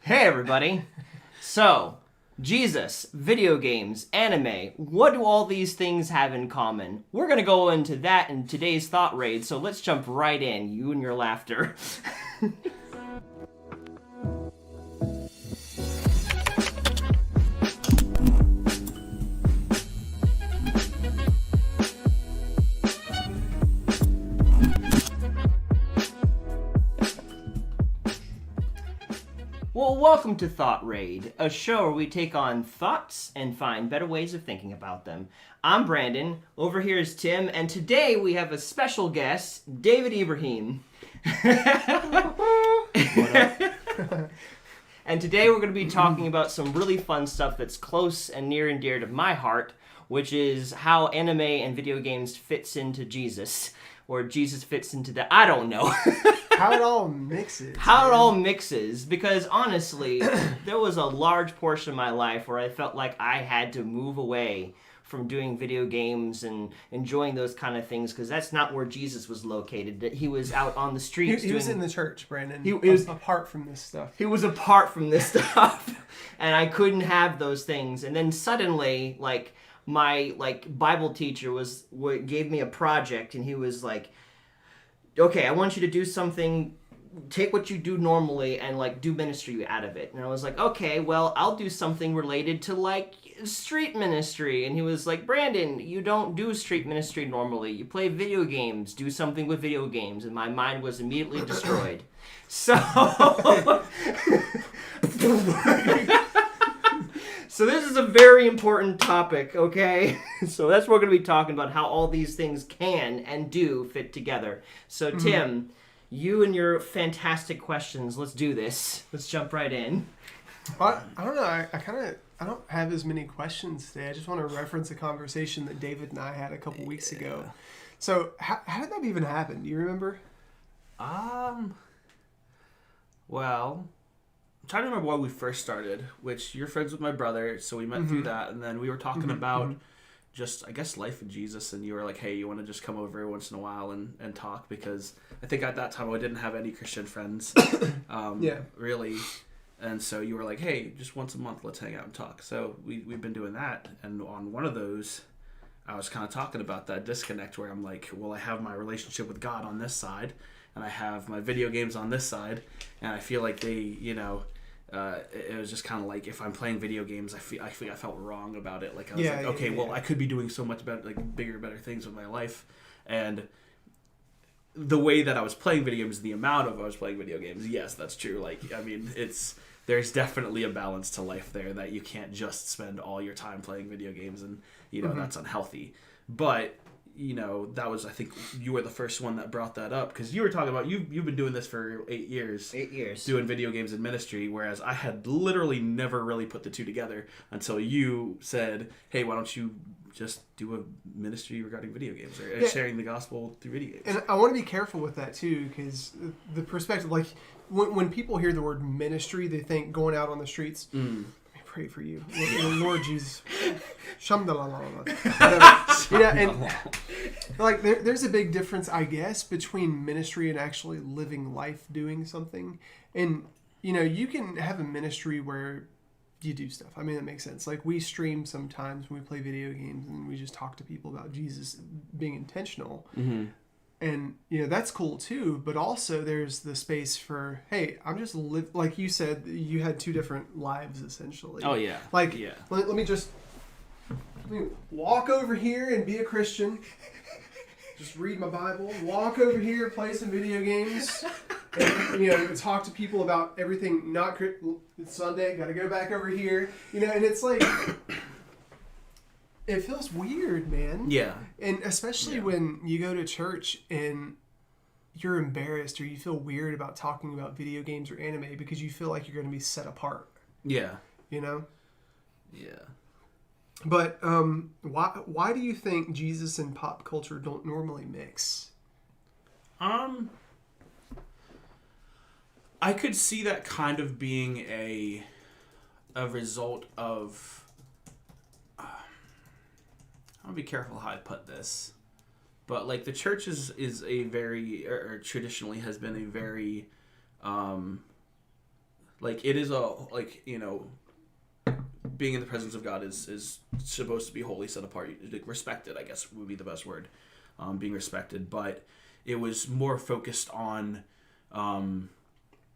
Hey everybody! So, Jesus, video games, anime, what do all these things have in common? We're gonna go into that in today's Thought Raid, so let's jump right in, you and your laughter. Well, welcome to Thought Raid, a show where we take on thoughts and find better ways of thinking about them. I'm Brandon, over here is Tim, and today we have a special guest, David Ebrahim. What up? And today we're going to be talking about some really fun stuff that's close and near and dear to my heart, which is how anime and video games fits into Jesus, or Jesus fits into the... I don't know. How it all mixes. How it all mixes, because honestly, there was a large portion of my life where I felt like I had to move away from doing video games and enjoying those kind of things, because that's not where Jesus was located. He was out on the streets. He was in the church, Brandon. He was apart from this stuff. He was apart from this stuff, and I couldn't have those things. And then suddenly, my Bible teacher gave me a project, and he was like, okay, I want you to do something, take what you do normally and do ministry out of it. And I was like, okay, well, I'll do something related to street ministry. And he was like, Brandon, you don't do street ministry normally. You play video games. Do something with video games. And my mind was immediately destroyed. So... So this is a very important topic, okay? So that's what we're going to be talking about, how all these things can and do fit together. So Tim, you and your fantastic questions, let's do this. Let's jump right in. I don't know. I don't have as many questions today. I just want to reference a conversation that David and I had a couple weeks ago. So how did that even happen? Do you remember? Well, I'm trying to remember why we first started, which you're friends with my brother, so we met through that, and then we were talking about just, I guess, life in Jesus, and you were like, hey, you want to just come over every once in a while and talk, because I think at that time I didn't have any Christian friends, really, and so you were like, hey, just once a month, let's hang out and talk. So we've been doing that, and on one of those, I was kind of talking about that disconnect where I'm like, well, I have my relationship with God on this side, and I have my video games on this side, and I feel like they, it was just kind of like, if I'm playing video games, I feel I felt wrong about it. Like I was I could be doing so much better, bigger, better things with my life, and the way that I was playing video games, the amount of I was playing video games, yes, that's true. There's definitely a balance to life there that you can't just spend all your time playing video games, and that's unhealthy. But that was, I think you were the first one that brought that up, because you were talking about you've been doing this for 8 years. 8 years. Doing video games in ministry, whereas I had literally never really put the two together until you said, hey, why don't you just do a ministry regarding video games, or sharing the gospel through video games. And I want to be careful with that too, because the perspective, when people hear the word ministry, they think going out on the streets. Pray for you, Lord Jesus. And there's a big difference, I guess, between ministry and actually living life doing something. And you can have a ministry where you do stuff. I mean, that makes sense. We stream sometimes when we play video games, and we just talk to people about Jesus, being intentional. And, that's cool too, but also there's the space for, hey, I'm just like you said, you had two different lives essentially. Oh, yeah. Let me walk over here and be a Christian, just read my Bible, walk over here, play some video games, and, talk to people about everything, it's Sunday, gotta go back over here, and it's like... It feels weird, man. Yeah. And especially when you go to church and you're embarrassed or you feel weird about talking about video games or anime because you feel like you're going to be set apart. Yeah. Yeah. But why do you think Jesus and pop culture don't normally mix? I could see that kind of being a result of... I want to be careful how I put this, but the church is a very, or traditionally has been a very Like it is being in the presence of God is supposed to be holy, set apart, like, respected, I guess would be the best word. Being respected, but it was more focused on,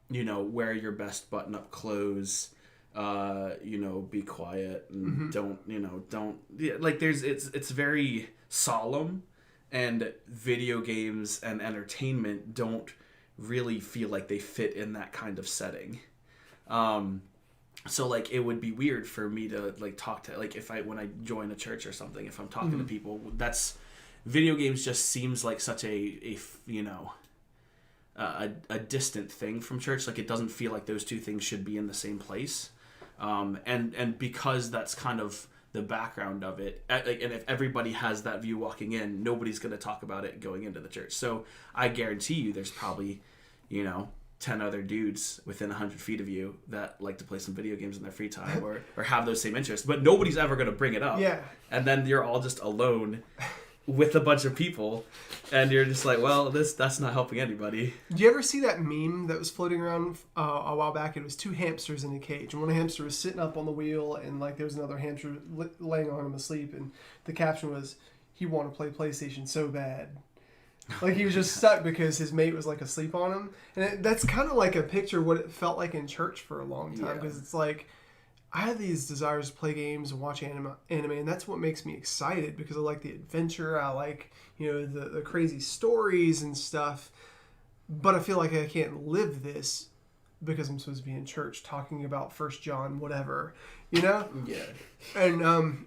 wear your best button-up clothes, be quiet and it's very solemn, and video games and entertainment don't really feel like they fit in that kind of setting. So like it would be weird for me to like talk to, like, when I join a church or something, if I'm talking to people, that's video games just seems like such a distant thing from church. Like it doesn't feel like those two things should be in the same place. And because that's kind of the background of it, and if everybody has that view walking in, nobody's going to talk about it going into the church. So I guarantee you there's probably, 10 other dudes within 100 feet of you that like to play some video games in their free time or have those same interests, but nobody's ever going to bring it up. Yeah. And then you're all just alone with a bunch of people, and you're just like, well, that's not helping anybody. Did you ever see that meme that was floating around a while back? It was two hamsters in a cage, and one hamster was sitting up on the wheel, and like there was another hamster laying on him asleep, and the caption was, he wanted to play PlayStation so bad. Like he was just stuck because his mate was like asleep on him. And that's kind of like a picture of what it felt like in church for a long time, because it's like, I have these desires to play games and watch anime, and that's what makes me excited, because I like the adventure. I like, the crazy stories and stuff. But I feel like I can't live this because I'm supposed to be in church talking about 1 John, whatever, Yeah. And,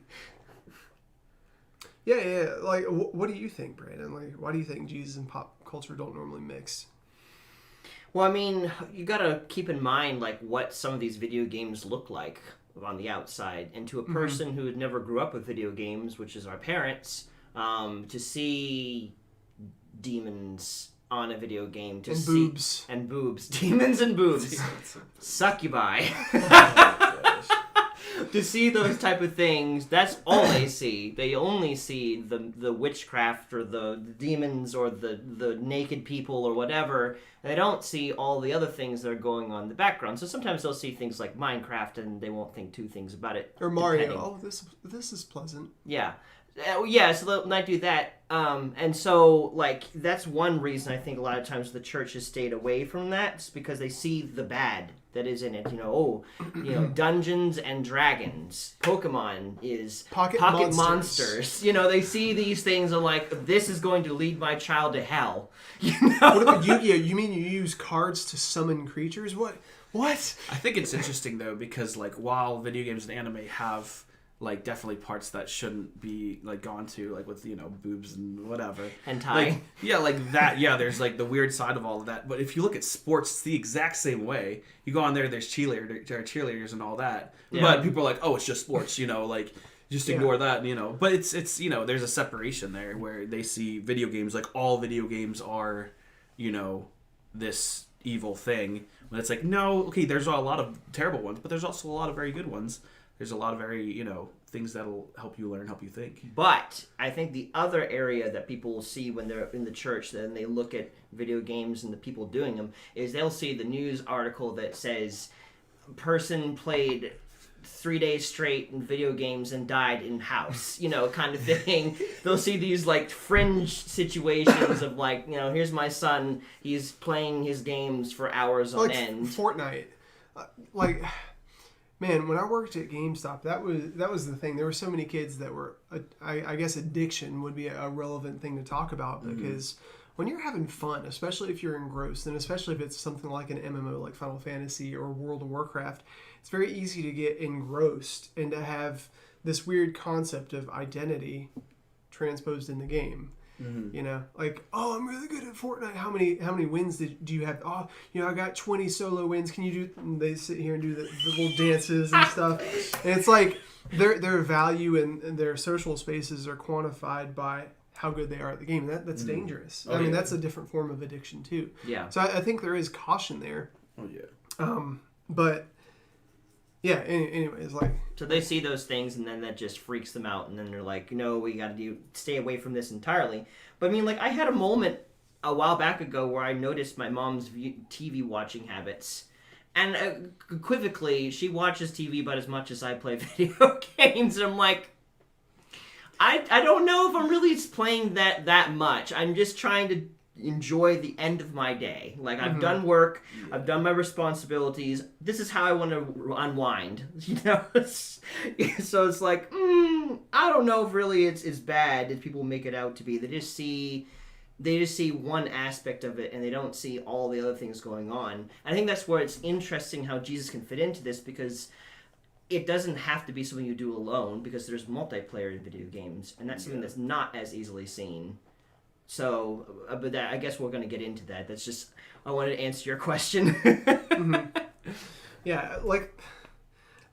yeah. Like, what do you think, Brandon? Like, why do you think Jesus and pop culture don't normally mix? Well, I mean, you gotta keep in mind, like, what some of these video games look like on the outside. And to a person who never grew up with video games, which is our parents, to see demons on a video game, to see... Boobs. And boobs. Demons and boobs. Succubi. To see those type of things, that's all they see. They only see the witchcraft or the demons or the naked people or whatever. They don't see all the other things that are going on in the background. So sometimes they'll see things like Minecraft and they won't think two things about it. Or Mario. Oh, this is pleasant. Yeah. So they'll not do that. And so, like, that's one reason I think a lot of times the church has stayed away from that. It's because they see the bad that is in it. Dungeons and Dragons. Pokemon is Pocket Monsters. They see these things and like, this is going to lead my child to hell. What about Yu-Gi-Oh? You mean you use cards to summon creatures? What? I think it's interesting, though, because, like, while video games and anime have... like definitely parts that shouldn't be like gone to, like with boobs and whatever. Hentai. Like that. Yeah, there's like the weird side of all of that. But if you look at sports, it's the exact same way. You go on there's cheerleaders and all that. Yeah. But people are like, oh, it's just sports. Like just ignore that. But it's there's a separation there where they see video games like all video games are, this evil thing. When it's like, no, okay, there's a lot of terrible ones, but there's also a lot of very good ones. There's a lot of very, things that'll help you learn, help you think. But I think the other area that people will see when they're in the church, then they look at video games and the people doing them, is they'll see the news article that says, person played 3 days straight in video games and died in house, kind of thing. They'll see these, like, fringe situations of, like, here's my son, he's playing his games for hours on end. Fortnite. Man, when I worked at GameStop, that was the thing. There were so many kids that were, I guess addiction would be a relevant thing to talk about, because when you're having fun, especially if you're engrossed, and especially if it's something like an MMO like Final Fantasy or World of Warcraft, it's very easy to get engrossed and to have this weird concept of identity transposed in the game. Like, oh, I'm really good at Fortnite. How many wins do you have? Oh, I got 20 solo wins. Can you do? And they sit here and do the little dances and stuff. And it's like their value and their social spaces are quantified by how good they are at the game. That's dangerous. I mean, that's a different form of addiction too. Yeah. So I think there is caution there. Oh yeah. But yeah. Anyways, like. So they see those things, and then that just freaks them out, and then they're like, no, we got to stay away from this entirely. But I mean, like, I had a moment a while back ago where I noticed my mom's TV watching habits, And equivocally, she watches TV about as much as I play video games. And I'm like, I don't know if I'm really playing that much. I'm just trying to enjoy the end of my day. Like, I've done work, I've done my responsibilities. This is how I want to unwind, you know? So it's like, I don't know if really it's as bad as people make it out to be. They just see one aspect of it, and they don't see all the other things going on. I think that's where it's interesting how Jesus can fit into this, because it doesn't have to be something you do alone, because there's multiplayer in video games, and that's something that's not as easily seen. So, but I guess we're going to get into that. That's just, I wanted to answer your question. Yeah, like,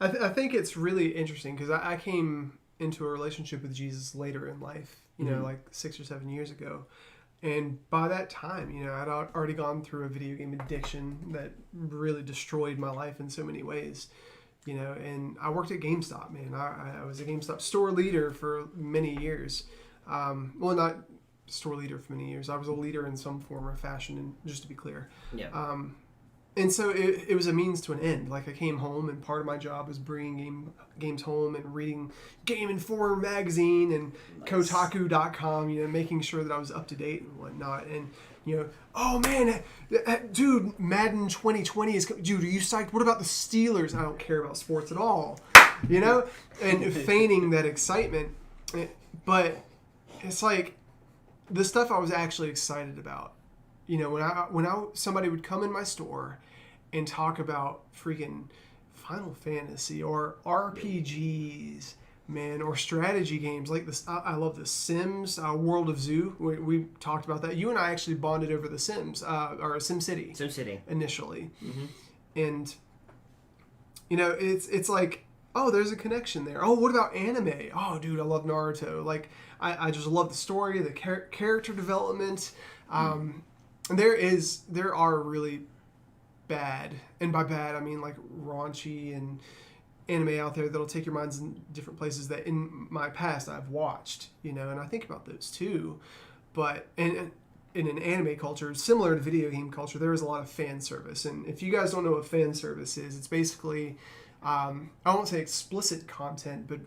I think it's really interesting, because I came into a relationship with Jesus later in life, you know, like 6 or 7 years ago. And by that time, you know, I'd already gone through a video game addiction that really destroyed my life in so many ways, you know, and I worked at GameStop, man. I was a GameStop store leader for many years. Well, not store leader for many years. I was a leader in some form or fashion, and just to be clear. Yeah. And so it was a means to an end. Like, I came home, and part of my job was bringing games home and reading Game Informer magazine and Kotaku.com, you know, making sure that I was up to date and whatnot. And, you know, oh man, dude, Madden 2020 is, dude, are you psyched? What about the Steelers? I don't care about sports at all, you know? And feigning that excitement. But it's like the stuff I was actually excited about. You know, when somebody would come in my store and talk about freaking Final Fantasy or RPGs, man, or strategy games like this. I love The Sims, World of Zoo. We talked about that. You and I actually bonded over The Sims, or SimCity. SimCity. Initially. And, you know, it's like, oh, there's a connection there. Oh, what about anime? Oh, dude, I love Naruto. Like, I just love the story, the character development. There are really bad, and by bad I mean like raunchy and anime out there that'll take your minds in different places that in my past I've watched, you know, and I think about those too. But in an anime culture, similar to video game culture, there is a lot of fan service. And if you guys don't know what fan service is, it's basically, I won't say explicit content, but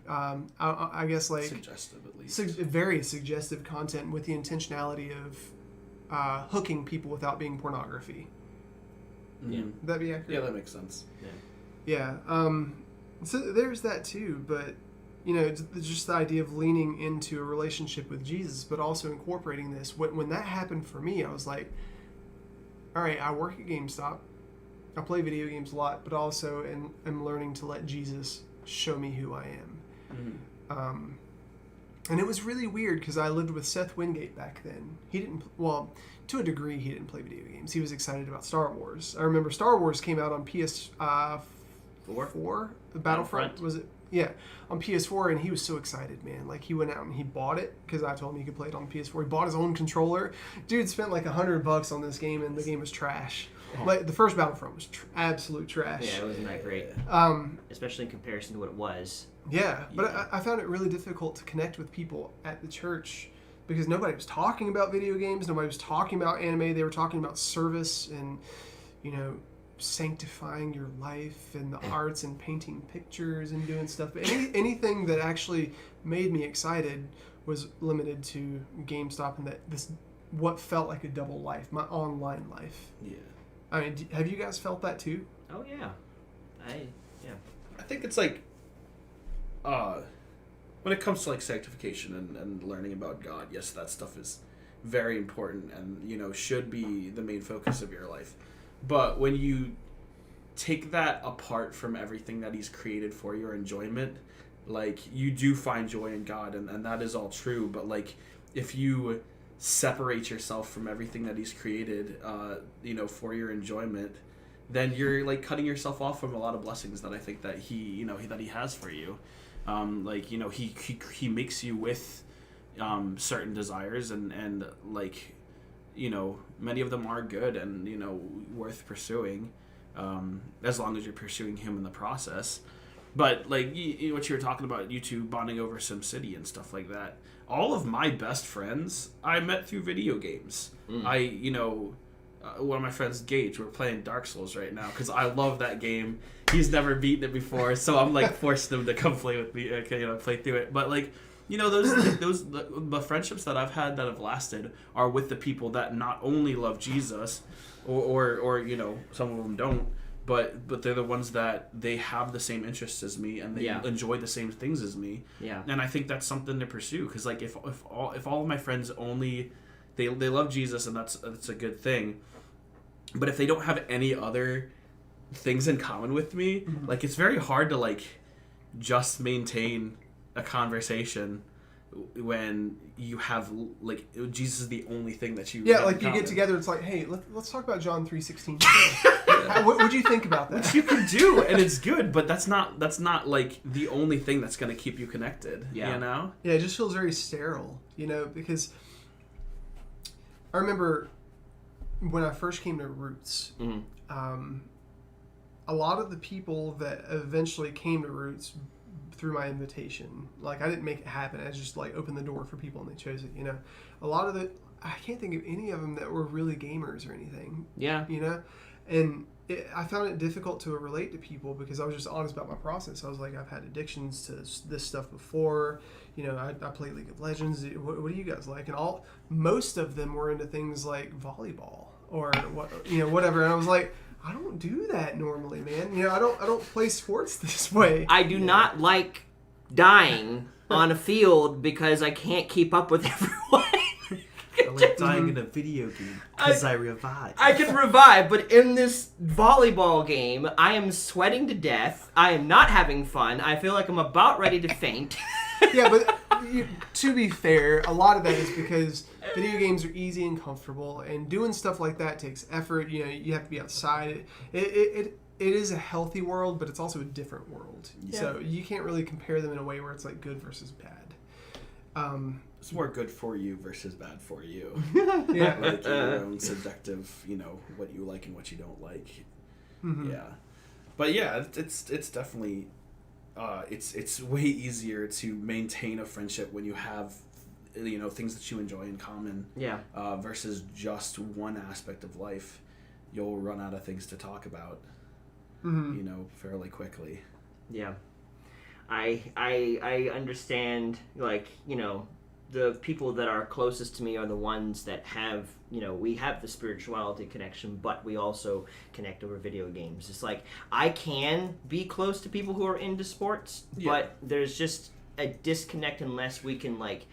I guess like suggestive, at least. Very suggestive content with the intentionality of hooking people without being pornography. Yeah. Would that be accurate? Yeah, that makes sense. Yeah. So there's that too, but you know, it's just the idea of leaning into a relationship with Jesus, but also incorporating this. When that happened for me, I was like, all right, I work at GameStop. I play video games a lot, but also am learning to let Jesus show me who I am. And it was really weird because I lived with Seth Wingate back then. He didn't, well, to a degree, he didn't play video games. He was excited about Star Wars. I remember Star Wars came out on PS4, Battlefront, was it? Yeah, on PS4, and he was so excited, man. Like, he went out and he bought it because I told him he could play it on PS4. He bought his own controller. Dude spent like $100 on this game, and the game was trash. Like, the first Battlefront was absolute trash. Yeah, it wasn't that great. Especially in comparison to what it was. Yeah, but I found it really difficult to connect with people at the church because nobody was talking about video games. Nobody was talking about anime. They were talking about service and, you know, sanctifying your life and the arts and painting pictures and doing stuff. But anything that actually made me excited was limited to GameStop and what felt like a double life, my online life. Yeah. I mean, have you guys felt that too? Oh, yeah. I think it's like, when it comes to like sanctification and learning about God, yes, that stuff is very important and, you know, should be the main focus of your life. But when you take that apart from everything that he's created for your enjoyment, like, you do find joy in God, and that is all true. But like, if you separate yourself from everything that he's created, you know, for your enjoyment, then you're like cutting yourself off from a lot of blessings that I think that he, you know, that he has for you. Like, you know, he makes you with certain desires and like, you know, many of them are good and, you know, worth pursuing, as long as you're pursuing him in the process. But like what you were talking about, you two bonding over SimCity and stuff like that. All of my best friends I met through video games. I, you know, one of my friends, Gage, we're playing Dark Souls right now because I love that game. He's never beaten it before, so I'm like forcing him to come play with me, play through it. But like, the friendships that I've had that have lasted are with the people that not only love Jesus, or some of them don't, but they're the ones that they have the same interests as me and they enjoy the same things as me. Yeah. And I think that's something to pursue because like if all of my friends only they love Jesus and that's a good thing, but if they don't have any other things in common with me, like it's very hard to like just maintain a conversation when you have like Jesus is the only thing that you have like in you common. get together, it's like, hey, let's talk about John 3:16. What do you think about that? Which you can do and it's good, but that's not like the only thing that's going to keep you connected. Yeah, it just feels very sterile, because I remember when I first came to Roots, a lot of the people that eventually came to Roots through my invitation, like I didn't make it happen. I just like opened the door for people and they chose it. A lot of I can't think of any of them that were really gamers or anything. Yeah. And I found it difficult to relate to people because I was just honest about my process. I was like, I've had addictions to this stuff before. I play League of Legends. What do you guys like? And most of them were into things like volleyball or whatever. And I was like, I don't do that normally, man. I don't play sports this way. I do not like dying on a field because I can't keep up with everyone. I like dying in a video game because I revive. I can revive, but in this volleyball game, I am sweating to death. I am not having fun. I feel like I'm about ready to faint. Yeah, but to be fair, a lot of that is because video games are easy and comfortable, and doing stuff like that takes effort. You have to be outside. It is a healthy world, but it's also a different world. Yeah. So you can't really compare them in a way where it's like good versus bad. It's more good for you versus bad for you. Yeah. Like your own subjective, what you like and what you don't like. Mm-hmm. Yeah. But yeah, it's definitely it's way easier to maintain a friendship when you have things that you enjoy in common. Yeah. Versus just one aspect of life. You'll run out of things to talk about. Mm-hmm. Fairly quickly. Yeah. I understand, the people that are closest to me are the ones that have, we have the spirituality connection, but we also connect over video games. It's like, I can be close to people who are into sports, but there's just a disconnect unless we can, make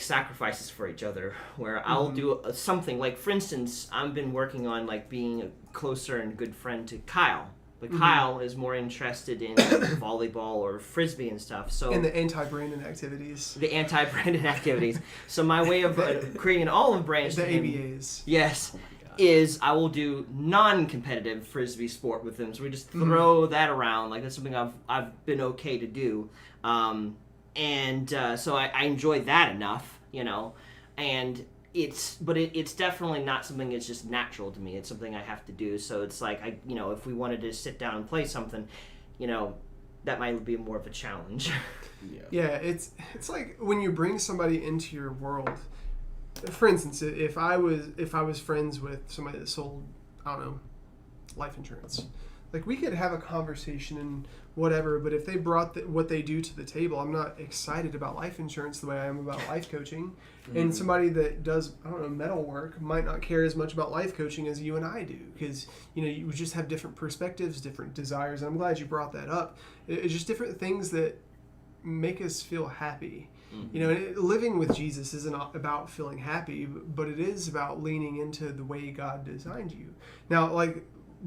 sacrifices for each other, where I'll do something. Like, for instance, I've been working on, being a closer and good friend to Kyle. But Kyle is more interested in volleyball or frisbee and stuff. So and the anti-Brandon activities. The anti-Brandon activities. So my way of creating an olive branch the to him, ABAs. Yes, is I will do non-competitive frisbee sport with him. So we just throw that around. That's something I've been okay to do. So I enjoy that enough, and it's definitely not something that's just natural to me. It's something I have to do. So it's like, if we wanted to sit down and play something, that might be more of a challenge. Yeah, it's like when you bring somebody into your world. For instance, if I was friends with somebody that sold, I don't know, life insurance, we could have a conversation and whatever, but if they brought what they do to the table, I'm not excited about life insurance the way I am about life coaching. And somebody that does, I don't know, metal work might not care as much about life coaching as you and I do, because you just have different perspectives, different desires, and I'm glad you brought that up. It's just different things that make us feel happy. Living with Jesus isn't about feeling happy, but it is about leaning into the way God designed you. Now,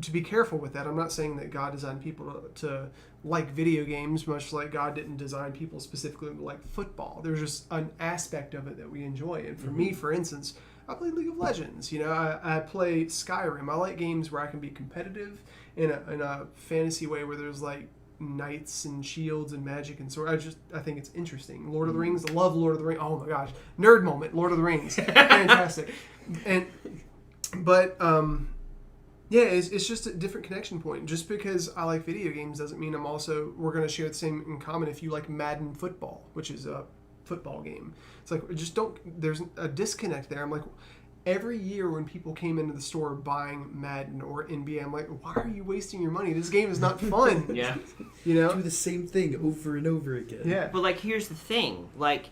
to be careful with that, I'm not saying that God designed people to like video games, much like God didn't design people specifically to like football. There's just an aspect of it that we enjoy. And for me, for instance, I play League of Legends. I play Skyrim. I like games where I can be competitive in a fantasy way where there's knights and shields and magic and sword. I think it's interesting. Lord of the Rings. I love Lord of the Rings. Oh my gosh, nerd moment. Lord of the Rings, fantastic. Yeah, it's just a different connection point. Just because I like video games doesn't mean we're going to share the same in common if you like Madden football, which is a football game. It's there's a disconnect there. I'm like, every year when people came into the store buying Madden or NBA, I'm like, why are you wasting your money? This game is not fun. Yeah. You know? Do the same thing over and over again. Yeah. But, like, here's the thing. Like,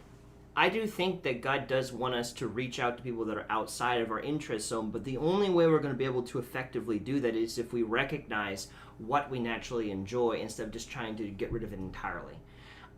I do think that God does want us to reach out to people that are outside of our interest zone, but the only way we're going to be able to effectively do that is if we recognize what we naturally enjoy instead of just trying to get rid of it entirely.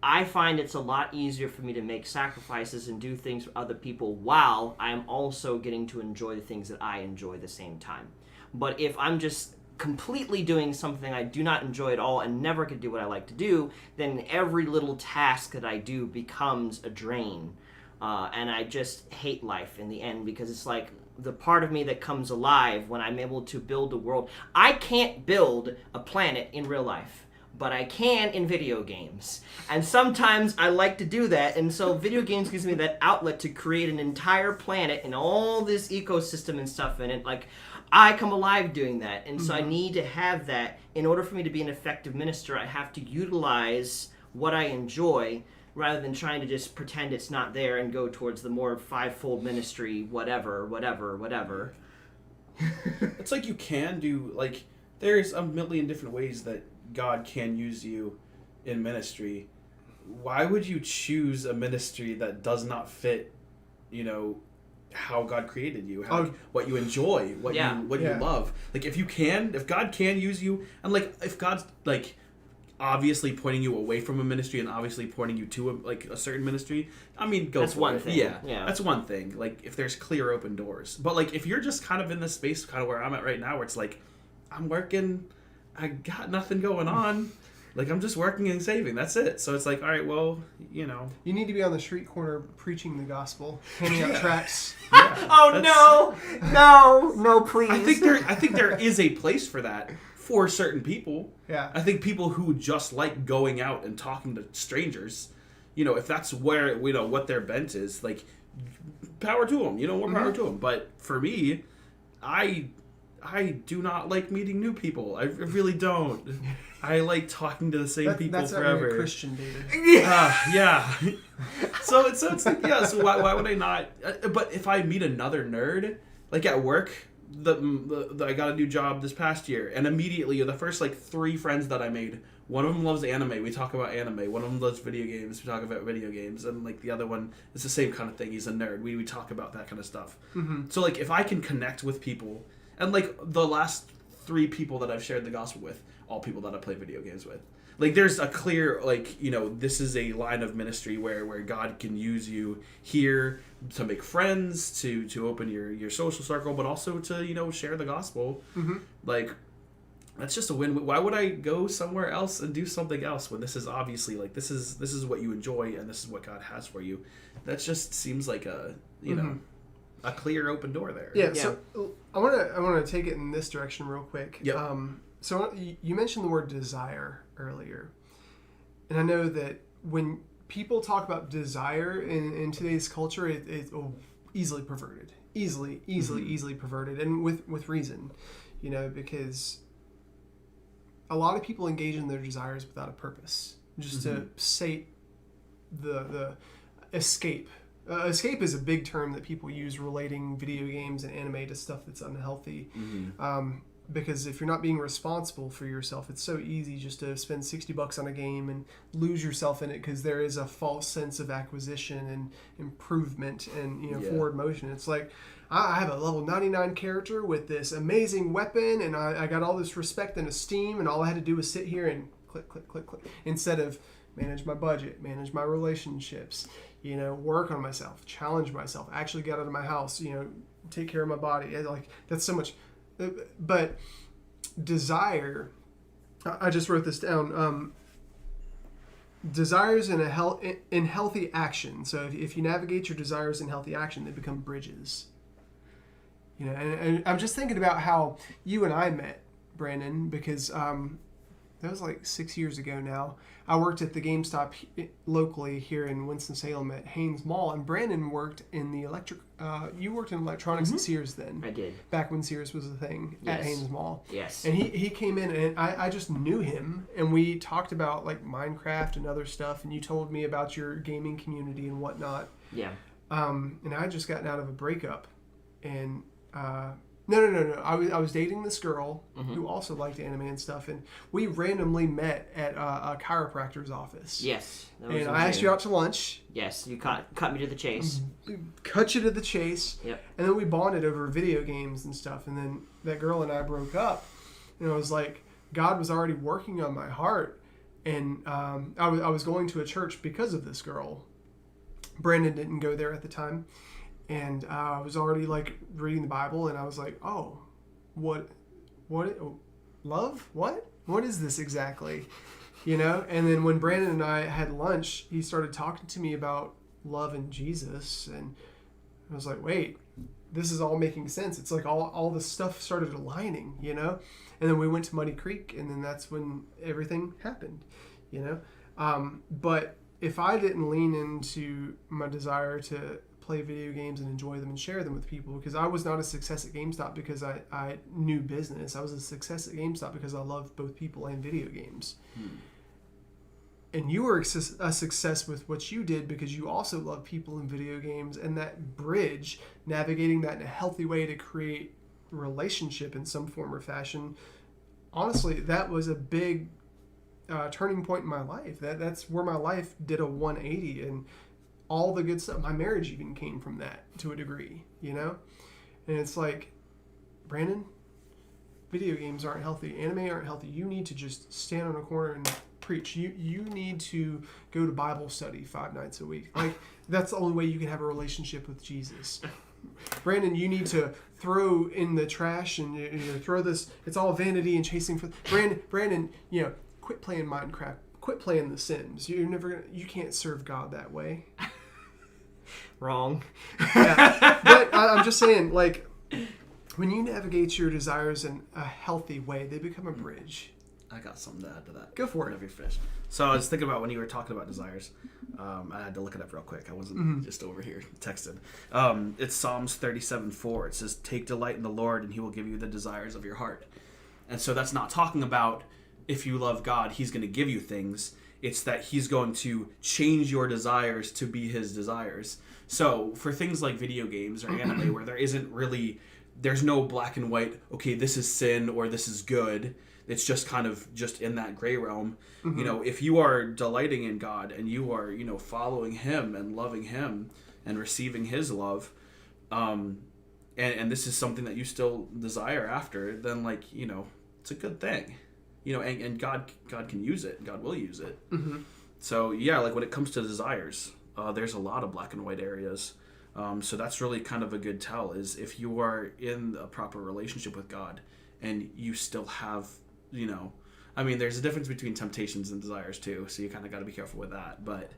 I find it's a lot easier for me to make sacrifices and do things for other people while I'm also getting to enjoy the things that I enjoy at the same time. But if I'm just completely doing something I do not enjoy at all and never could do what I like to do, then every little task that I do becomes a drain. And I just hate life in the end because it's like the part of me that comes alive when I'm able to build a world. I can't build a planet in real life, but I can in video games. And sometimes I like to do that, and so video games gives me that outlet to create an entire planet and all this ecosystem and stuff in it. Like, I come alive doing that, and so I need to have that. In order for me to be an effective minister, I have to utilize what I enjoy rather than trying to just pretend it's not there and go towards the more fivefold ministry, whatever. It's like you can do, like, there's a million different ways that God can use you in ministry. Why would you choose a ministry that does not fit, how God created you, what you enjoy, what you love? Like, if God can use you, and like if God's like obviously pointing you away from a ministry and obviously pointing you to a certain ministry, I mean, go. That's for one it. thing. Yeah, That's one thing. Like, if there's clear open doors, but like if you're just kind of in this space, kind of where I'm at right now, where it's like I'm working, I got nothing going on. Like, I'm just working and saving. That's it. So it's like, all right, well, You need to be on the street corner preaching the gospel, handing out tracts. Yeah, No, please. I think there is a place for that for certain people. Yeah. I think people who just like going out and talking to strangers, if that's where, what their bent is, like, power to them, more power to them. But for me, I do not like meeting new people. I really don't. I like talking to the same people that's forever. That's a Christian, David. Yeah. So it's like, yeah. So why would I not? But if I meet another nerd, like at work, I got a new job this past year, and immediately the first 3 friends that I made, one of them loves anime. We talk about anime. One of them loves video games. We talk about video games, and the other one is the same kind of thing. He's a nerd. We talk about that kind of stuff. Mm-hmm. So if I can connect with people, and the last 3 people that I've shared the gospel with, all people that I play video games with. There's a clear, this is a line of ministry where God can use you here to make friends, to open your social circle, but also to, share the gospel. Mm-hmm. That's just a win. Why would I go somewhere else and do something else when this is obviously, this is what you enjoy and this is what God has for you? That just seems like a, a clear open door there. Yeah. So I want to take it in this direction real quick. Yep. So you mentioned the word desire earlier, and I know that when people talk about desire in today's culture, it's easily perverted, easily perverted, and with reason, because a lot of people engage in their desires without a purpose, just to sate the escape. Escape is a big term that people use relating video games and anime to stuff that's unhealthy. Mm-hmm. Because if you're not being responsible for yourself, it's so easy just to spend $60 on a game and lose yourself in it because there is a false sense of acquisition and improvement and forward motion. It's like, I have a level 99 character with this amazing weapon and I got all this respect and esteem, and all I had to do was sit here and click, instead of manage my budget, manage my relationships, work on myself, challenge myself, actually get out of my house, take care of my body. That's so much. But desire, I just wrote this down. Desires in healthy action. So if you navigate your desires in healthy action, they become bridges. And I'm just thinking about how you and I met, Brandon, because that was 6 years ago now. I worked at the GameStop locally here in Winston-Salem at Haynes Mall, and Brandon worked in the you worked in electronics at Sears then. I did. Back when Sears was a thing at Haynes Mall. Yes. And he came in, and I just knew him, and we talked about Minecraft and other stuff, and you told me about your gaming community and whatnot. Yeah. And I had just gotten out of a breakup, and no. I was dating this girl who also liked anime and stuff, and we randomly met at a chiropractor's office. Yes. And I asked you out to lunch. Yes, you cut me to the chase. Cut you to the chase. Yep. And then we bonded over video games and stuff. And then that girl and I broke up. And I was like, God was already working on my heart. And I was going to a church because of this girl. Brandon didn't go there at the time. And I was already like reading the Bible. And I was like, oh, what, love? What is this exactly? You know? And then when Brandon and I had lunch, he started talking to me about love and Jesus. And I was like, wait, this is all making sense. It's like all this stuff started aligning, you know? And then we went to Muddy Creek, and then that's when everything happened, you know? But if I didn't lean into my desire to play video games and enjoy them and share them with people, because I was not a success at GameStop because I knew business. I was a success at GameStop because I loved both people and video games. And you were a success with what you did because you also love people and video games, and that bridge, navigating that in a healthy way to create relationship in some form or fashion. Honestly, that was a big turning point in my life. That's where my life did a 180, and all the good stuff. My marriage even came from that to a degree, you know? And it's like, Brandon, video games aren't healthy. Anime aren't healthy. You need to just stand on a corner and preach. You need to go to Bible study 5 nights a week. Like, that's the only way you can have a relationship with Jesus. Brandon, you need to throw in the trash and you know, throw this. It's all vanity and chasing for Brandon. You know, quit playing Minecraft. Quit playing The Sims. You can't serve God that way. Wrong. Yeah, but I'm just saying, like, when you navigate your desires in a healthy way, they become a bridge. I got something to add to that. Go for it. Whenever you're finished. So I was thinking about when you were talking about desires. I had to look it up real quick. I wasn't just over here texting. It's Psalms 37:4. It says, "Take delight in the Lord, and He will give you the desires of your heart." And so that's not talking about if you love God, He's going to give you things. It's that He's going to change your desires to be His desires. So for things like video games or anime, where there's no black and white, okay, this is sin or this is good. It's just kind of just in that gray realm. You know, if you are delighting in God and you are, you know, following Him and loving Him and receiving His love, and this is something that you still desire after, then, like, you know, it's a good thing. You know, and God can use it. God will use it. So, yeah, like when it comes to desires, there's a lot of black and white areas. So that's really kind of a good tell, is if you are in a proper relationship with God and you still have, you know, I mean, there's a difference between temptations and desires too, so you kind of got to be careful with that. But,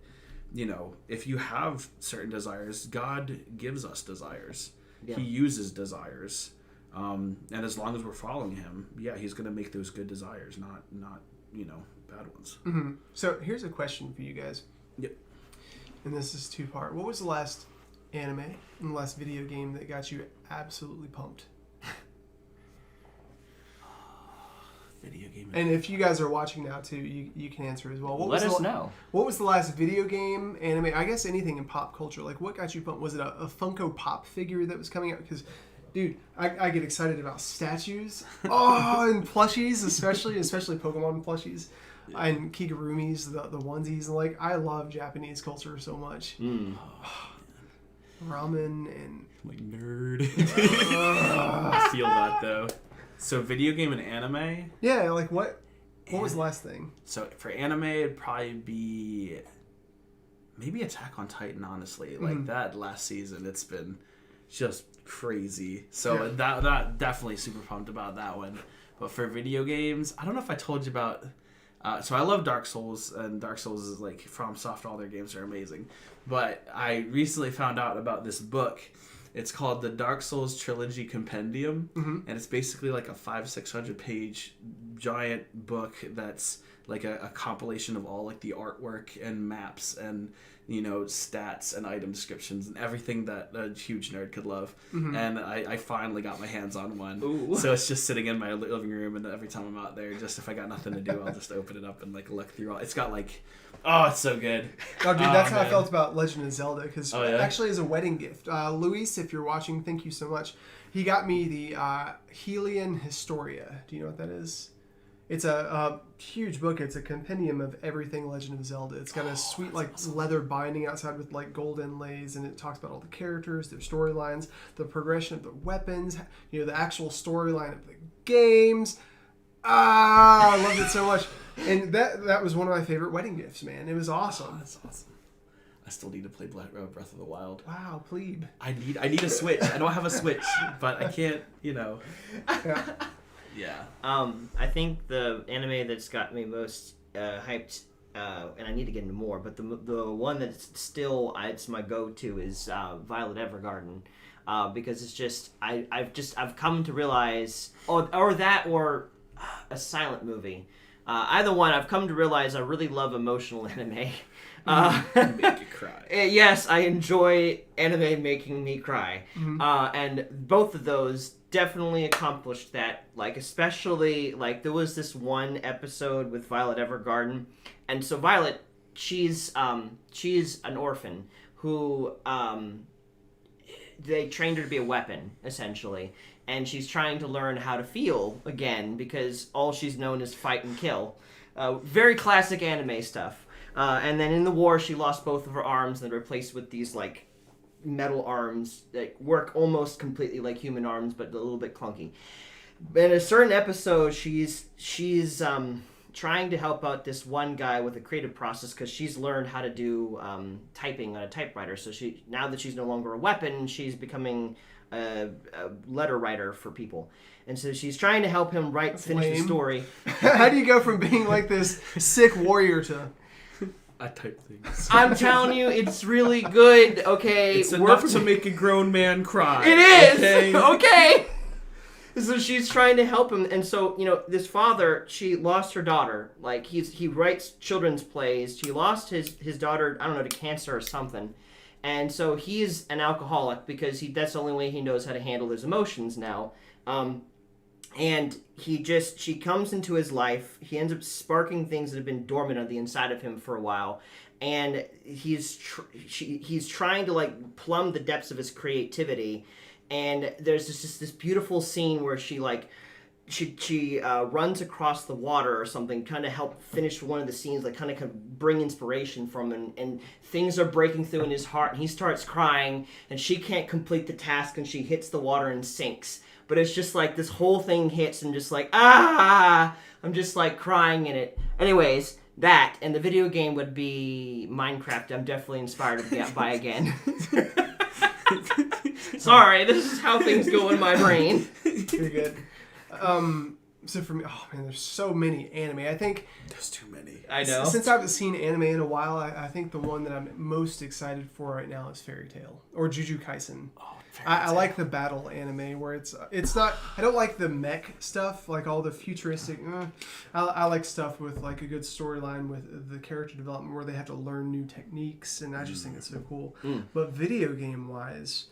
you know, if you have certain desires, God gives us desires. Yeah. He uses desires. And as long as we're following Him, yeah, He's going to make those good desires, not you know, bad ones. So here's a question for you guys. Yep. And this is 2-part. What was the last anime and the last video game that got you absolutely pumped? Video game. And if you guys are watching now too, you can answer as well. Let us know. What was the last video game, anime, I guess anything in pop culture? Like, what got you pumped? Was it a Funko Pop figure that was coming out? Because, dude, I get excited about statues. Oh, and plushies, especially Pokemon plushies. Yeah. And Kigurumis, the onesies. And, like, I love Japanese culture so much. Ramen and... Like, nerd. I feel that, though. So video game and anime? Yeah, like what was the last thing? So for anime, it'd probably be maybe Attack on Titan, honestly. Like that last season, it's been just crazy. So that definitely super pumped about that one. But for video games, I don't know if I told you about... so I love Dark Souls, and Dark Souls is like FromSoft, all their games are amazing. But I recently found out about this book. It's called the Dark Souls Trilogy Compendium, and it's basically like a 500-600 page giant book that's like a compilation of all like the artwork and maps and stats and item descriptions and everything that a huge nerd could love. And I finally got my hands on one. Ooh. So it's just sitting in my living room, and every time I'm out there, just if I got nothing to do, I'll just open it up and look through all. It's got it's so good. Oh, dude, that's how I felt about Legend of Zelda, because yeah? as a wedding gift, Luis, if you're watching, thank you so much. He got me the Helian Historia. Do you know what that is? It's a huge book. It's a compendium of everything Legend of Zelda. It's got a sweet awesome leather binding outside with gold inlays, and it talks about all the characters, their storylines, the progression of the weapons, the actual storyline of the games. I loved it so much. And that was one of my favorite wedding gifts, man. It was awesome. Oh, that's awesome. I still need to play Breath of the Wild. Wow, plebe. I need a Switch. I don't have a Switch, but I can't, Yeah. Yeah. I think the anime that's got me most hyped, and I need to get into more, but the one that's still it's my go-to is Violet Evergarden, because it's just I've come to realize or a silent movie. Either one, I've come to realize I really love emotional anime. Make you cry. Yes, I enjoy anime making me cry. And both of those definitely accomplished that. Especially, there was this one episode with Violet Evergarden. And so Violet, she's an orphan who, they trained her to be a weapon, essentially. And she's trying to learn how to feel again, because all she's known is fight and kill. Very classic anime stuff. And then in the war, she lost both of her arms and replaced with these metal arms that work almost completely like human arms, but a little bit clunky. In a certain episode, she's trying to help out this one guy with a creative process, because she's learned how to do typing on a typewriter. So now that she's no longer a weapon, she's becoming a letter writer for people. And so she's trying to help him finish the story. How do you go from being this sick warrior to... I type things. I'm telling you, it's really good, okay? It's enough to make a grown man cry. It is! Okay! So she's trying to help him, and so, this father, she lost her daughter. He writes children's plays. She lost his daughter, I don't know, to cancer or something. And so he's an alcoholic, because that's the only way he knows how to handle his emotions now. And she comes into his life. He ends up sparking things that have been dormant on the inside of him for a while. And he's trying to plumb the depths of his creativity. And there's just this beautiful scene where she runs across the water or something, kind of help finish one of the scenes, kind of bring inspiration from him, and things are breaking through in his heart, and he starts crying, and she can't complete the task, and she hits the water and sinks. But it's just this whole thing hits, and just I'm just crying in it. Anyways, that, and the video game would be Minecraft. I'm definitely inspired to buy again. Sorry, this is how things go in my brain. Pretty good. So for me, oh man, there's so many anime. I think there's too many. I know. Since I haven't seen anime in a while, I think the one that I'm most excited for right now is Fairy Tail or Jujutsu Kaisen. Oh, I like the battle anime where it's not. I don't like the mech stuff, all the futuristic. I like stuff with a good storyline with the character development where they have to learn new techniques, and I just think it's so cool. But video game wise,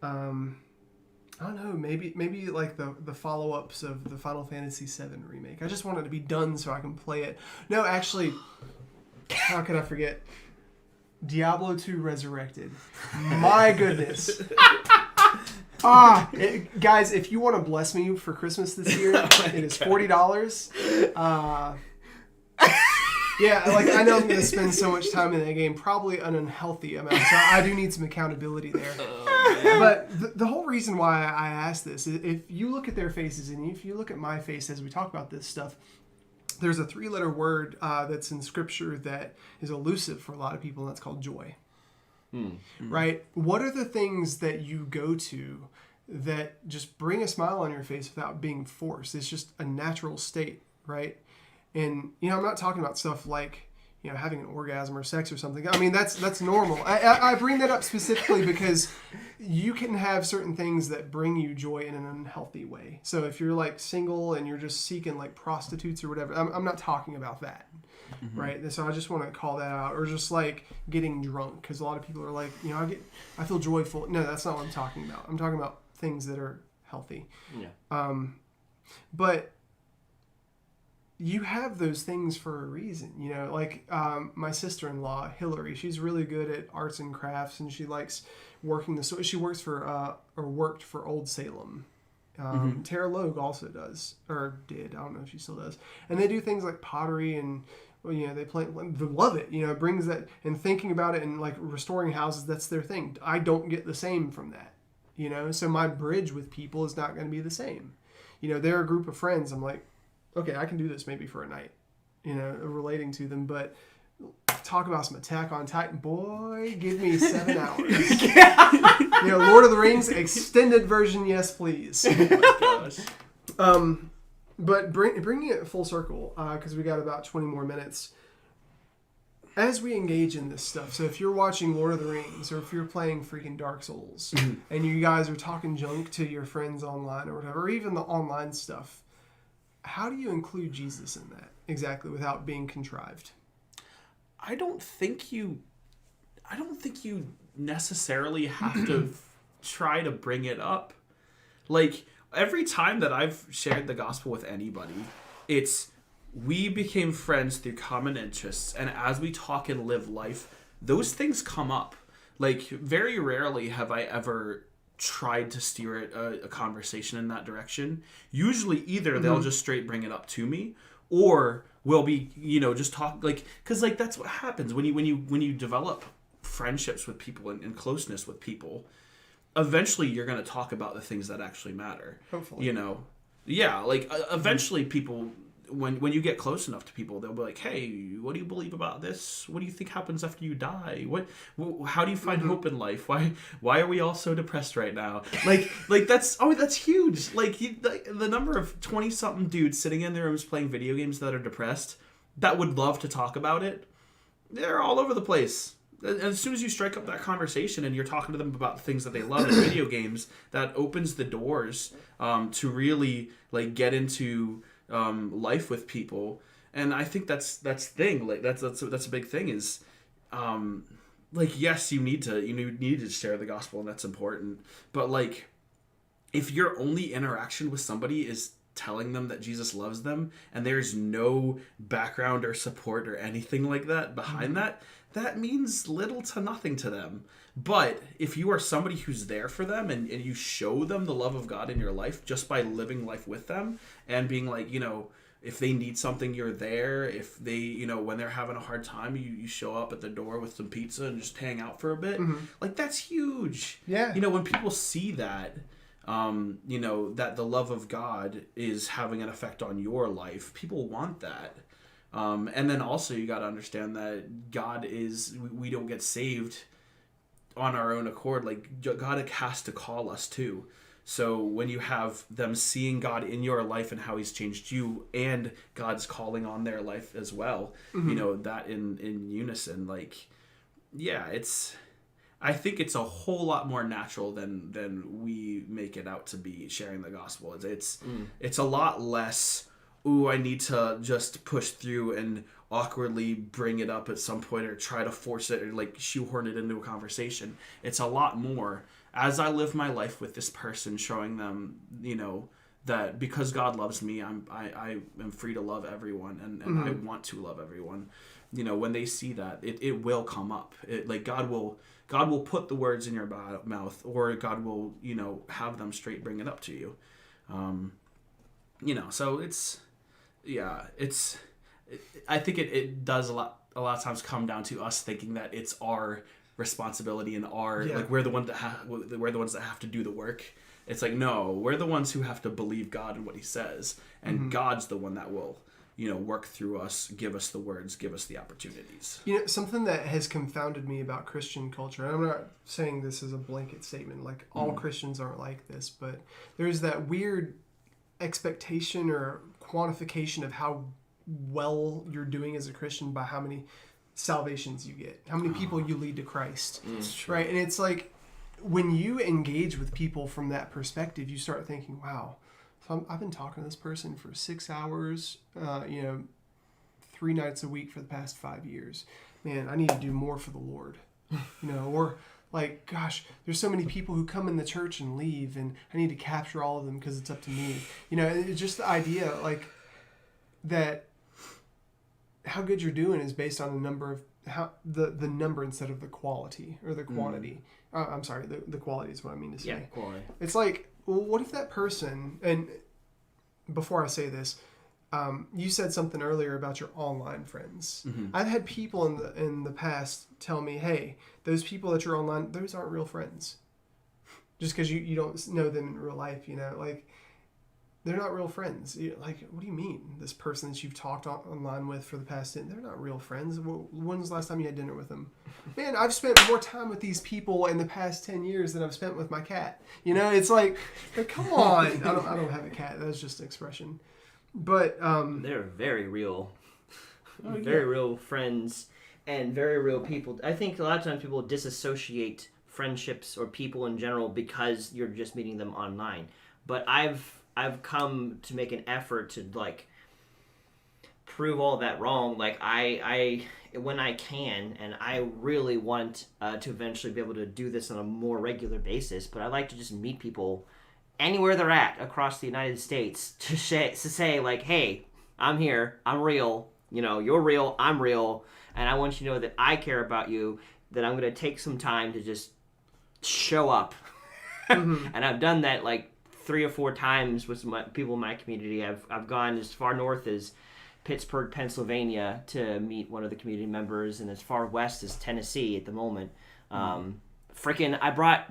I don't know, maybe the follow-ups of the Final Fantasy VII remake. I just want it to be done so I can play it. No, actually, how could I forget? Diablo 2 Resurrected. My goodness. Guys, if you want to bless me for Christmas this year, it is $40. Yeah, I know I'm going to spend so much time in that game, probably an unhealthy amount, so I do need some accountability there. But the whole reason why I asked this is if you look at their faces and if you look at my face as we talk about this stuff, there's a 3-letter word that's in Scripture that is elusive for a lot of people, and that's called joy. Right? What are the things that you go to that just bring a smile on your face without being forced? It's just a natural state, right? And, I'm not talking about stuff like, having an orgasm or sex or something. I mean, that's normal. I bring that up specifically because you can have certain things that bring you joy in an unhealthy way. So if you're like single and you're just seeking like prostitutes or whatever, I'm not talking about that. Mm-hmm. Right. So I just want to call that out. Or just like getting drunk, because a lot of people are like, I feel joyful. No, that's not what I'm talking about. I'm talking about things that are healthy. Yeah. But you have those things for a reason, like my sister-in-law, Hillary, she's really good at arts and crafts, and she likes working she works for, or worked for Old Salem. Tara Logue also does, or did, I don't know if she still does. And they do things like pottery and, they love it, it brings that, and thinking about it and like restoring houses, that's their thing. I don't get the same from that, so my bridge with people is not going to be the same. They're a group of friends. I'm like, okay, I can do this maybe for a night, relating to them, but talk about some Attack on Titan, boy, give me 7 hours. Lord of the Rings extended version, yes, please. Oh my gosh. But bringing it full circle, because we got about 20 more minutes. As we engage in this stuff, so if you're watching Lord of the Rings, or if you're playing freaking Dark Souls, and you guys are talking junk to your friends online or whatever, or even the online stuff, how do you include Jesus in that exactly without being contrived? I don't think you necessarily have to try to bring it up. Like, every time that I've shared the gospel with anybody, it's we became friends through common interests, and as we talk and live life, those things come up. Like, very rarely have I ever tried to steer a conversation in that direction. Usually either they'll just straight bring it up to me, or we'll be, just talk, like, because like that's what happens when you develop friendships with people and closeness with people. Eventually you're going to talk about the things that actually matter. Hopefully. Eventually people, when you get close enough to people, they'll be like, hey, what do you believe about this? What do you think happens after you die? How do you find hope in life? Why are we all so depressed right now? Like that's huge. Like the number of 20-something dudes sitting in their rooms playing video games that are depressed, that would love to talk about it, they're all over the place. And as soon as you strike up that conversation and you're talking to them about the things that they love in video games, that opens the doors to really like get into life with people. And I think that's the thing. Like that's a big thing is like, yes, you need to share the gospel, and that's important. But like, if your only interaction with somebody is telling them that Jesus loves them, and there's no background or support or anything like that behind that means little to nothing to them. But if you are somebody who's there for them and you show them the love of God in your life just by living life with them and being like, if they need something, you're there. If they, when they're having a hard time, you show up at the door with some pizza and just hang out for a bit. Like, that's huge. Yeah. When people see that, that the love of God is having an effect on your life, people want that. And then also you got to understand that God we don't get saved on our own accord. Like, God has to call us too. So when you have them seeing God in your life and how he's changed you, and God's calling on their life as well, that in unison, like, yeah, I think it's a whole lot more natural than we make it out to be sharing the gospel. It's a lot less, ooh, I need to just push through and awkwardly bring it up at some point or try to force it or like shoehorn it into a conversation. It's a lot more, as I live my life with this person, showing them, that because God loves me, I am free to love everyone, and I want to love everyone. When they see that, it will come up. Like, God will put the words in your mouth, or God will, have them straight bring it up to you. So I think it does a lot of times come down to us thinking that it's our responsibility and like we're the ones that have to do the work. It's like, no, we're the ones who have to believe God and what he says, and God's the one that will work through us, give us the words, give us the opportunities. Something that has confounded me about Christian culture, and I'm not saying this as a blanket statement, like all Christians aren't like this, but there's that weird expectation or quantification of how well you're doing as a Christian by how many salvations you get, how many people you lead to Christ, right? And it's like when you engage with people from that perspective, you start thinking, wow, so I've been talking to this person for 6 hours, 3 nights a week for the past 5 years. Man, I need to do more for the Lord, or like, gosh, there's so many people who come in the church and leave, and I need to capture all of them because it's up to me. It's just the idea, like, that how good you're doing is based on the number of the number instead of the quality or the quantity. I'm sorry, the quality is what I mean to say. Yeah, quality. It's like, well, what if that person, and before I say this, you said something earlier about your online friends. Mm-hmm. I've had people in the past tell me, hey, those people that you're online, those aren't real friends. Just because you don't know them in real life, like, they're not real friends. Like, what do you mean? This person that you've talked online with for the past 10, they're not real friends. When was the last time you had dinner with them? Man, I've spent more time with these people in the past 10 years than I've spent with my cat. It's like come on. I don't have a cat. That's just an expression. But they're very real. Very real friends and very real people. I think a lot of times people disassociate friendships or people in general because you're just meeting them online. But I've come to make an effort to, like, prove all that wrong. Like, I when I can, and I really want to eventually be able to do this on a more regular basis, but I like to just meet people anywhere they're at across the United States to say, like, hey, I'm here, I'm real, you're real, I'm real, and I want you to know that I care about you, that I'm going to take some time to just show up. Mm-hmm. And I've done that, like, 3 or 4 times with some people in my community. I've gone as far north as Pittsburgh, Pennsylvania to meet one of the community members, and as far west as Tennessee at the moment. I brought